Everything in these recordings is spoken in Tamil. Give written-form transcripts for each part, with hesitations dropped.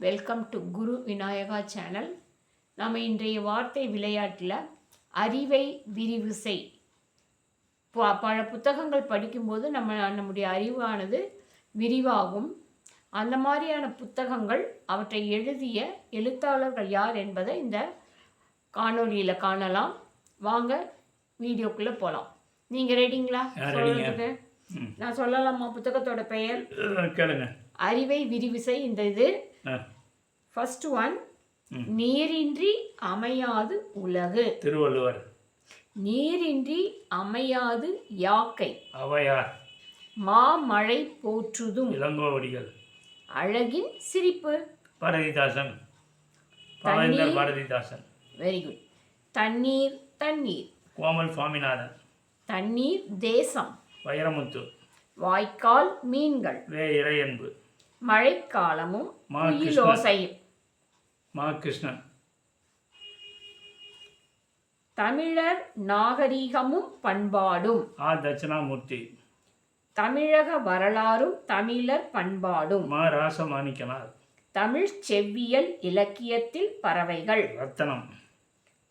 Welcome to Guru Vinayaka channel. நம்ம இன்றைய வார்த்தை விளையாட்டில் அறிவை விரிவு செய். பல புத்தகங்கள் படிக்கும்போது நம்முடைய அறிவானது விரிவாகும். அந்த மாதிரியான புத்தகங்கள் அவற்றை எழுதிய எழுத்தாளர்கள் யார் என்பதை இந்த காணொலியில் காணலாம். வாங்க வீடியோக்குள்ளே போகலாம். நீங்கள் ரெடிங்களா சொல்கிறதுக்கு? நான் சொல்லலாமா புத்தகத்தோட பெயர்? கேளுங்க. அறிவை விரிவு செய். இந்த இது ஃபர்ஸ்ட் ஒன், நீரின்றி அமையாது உலகு. திருவள்ளுவர். நீரின்றி அமையாது யாக்கை. அவையார். மாமழை போற்றுதும். இளங்கோவடிகள். அழகின் சிரிப்பு. பாரதிதாசன். பாவேந்தர் பாரதிதாசன். Very good. தண்ணீர் தண்ணீர். கோமல் சுவாமிநாதன். தண்ணீர் தேசம். வைரமுத்து. வாய்க்கால் மீன்கள். வே இறையன்பு. மழைக்காலமும் குயிலோசையும். மா கிருஷ்ணன். தமிழர் நாகரிகமும் பண்பாடும். ஆ தட்சிணாமூர்த்தி. தமிழக வரலாறும் தமிழர் பண்பாடும். மா ராசமாணிக்கனார். தமிழ் செவ்வியல் இலக்கியத்தில் பறவைகள். ரத்தனம்.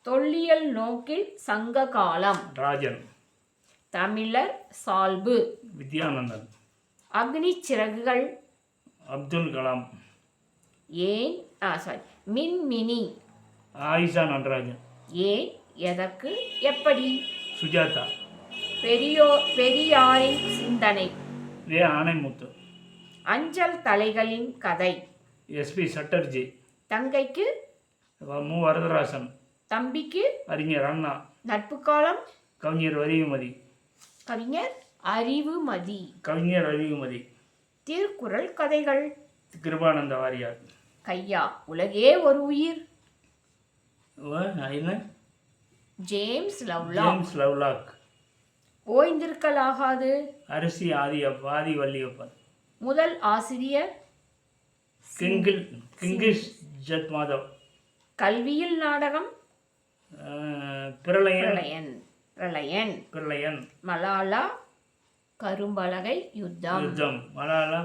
தொல்லியல் நோக்கில் சங்க காலம். ராஜன். தமிழர் சால்பு. வித்யானந்தன். அக்னி சிறகுகள். அப்துல் கலாம். ஏன் மின்மினி. ஆயிஷா நடராஜன். ஏன், எதற்கு, எப்படி. சுஜாதா. பெரியாரின் சிந்தனை. வே ஆணைமுத்து. அஞ்சல் தலைகளின் கதை. எஸ்பி சட்டர்ஜி. தங்கைக்கு மு வரதராசன். தம்பிக்கு அறிஞர் அண்ணா. நட்பு காலம். கவிஞர் அறிவுமதி. கவிஞர் அறிவுமதி. கவிஞர் அறிவுமதி. திருக்குறள் கதைகள். கிருபானந்த வாரியார். கையா உலகே ஒரு உயிர். என்ன? James Lovelock. லவ்லாக். ஓய்ந்திருக்கலாகாது. அரிசி ஆதி வள்ளியப்பன். முதல் ஆசிரியர் கிங்கிஷ் ஜத் மாதவ். கல்வியில் நாடகம். பிரளயன். மலாலா கரும்பலகை யுத்தம். மலாலா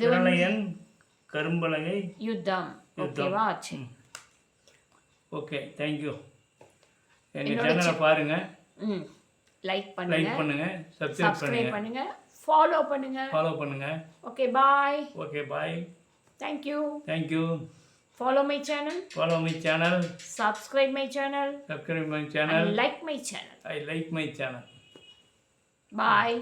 பிரளயன் கரும்பலகை யுத்தம். ஓகேவா? Okay, thank you. எங்கள் சேனலை பாருங்க, லைக் பண்ணுங்க, சப்ஸ்கிரைப் பண்ணுங்க, ஃபாலோ பண்ணுங்க. Okay, bye. Thank you. Follow my channel. Subscribe my channel. And like my channel. I like my channel. Bye.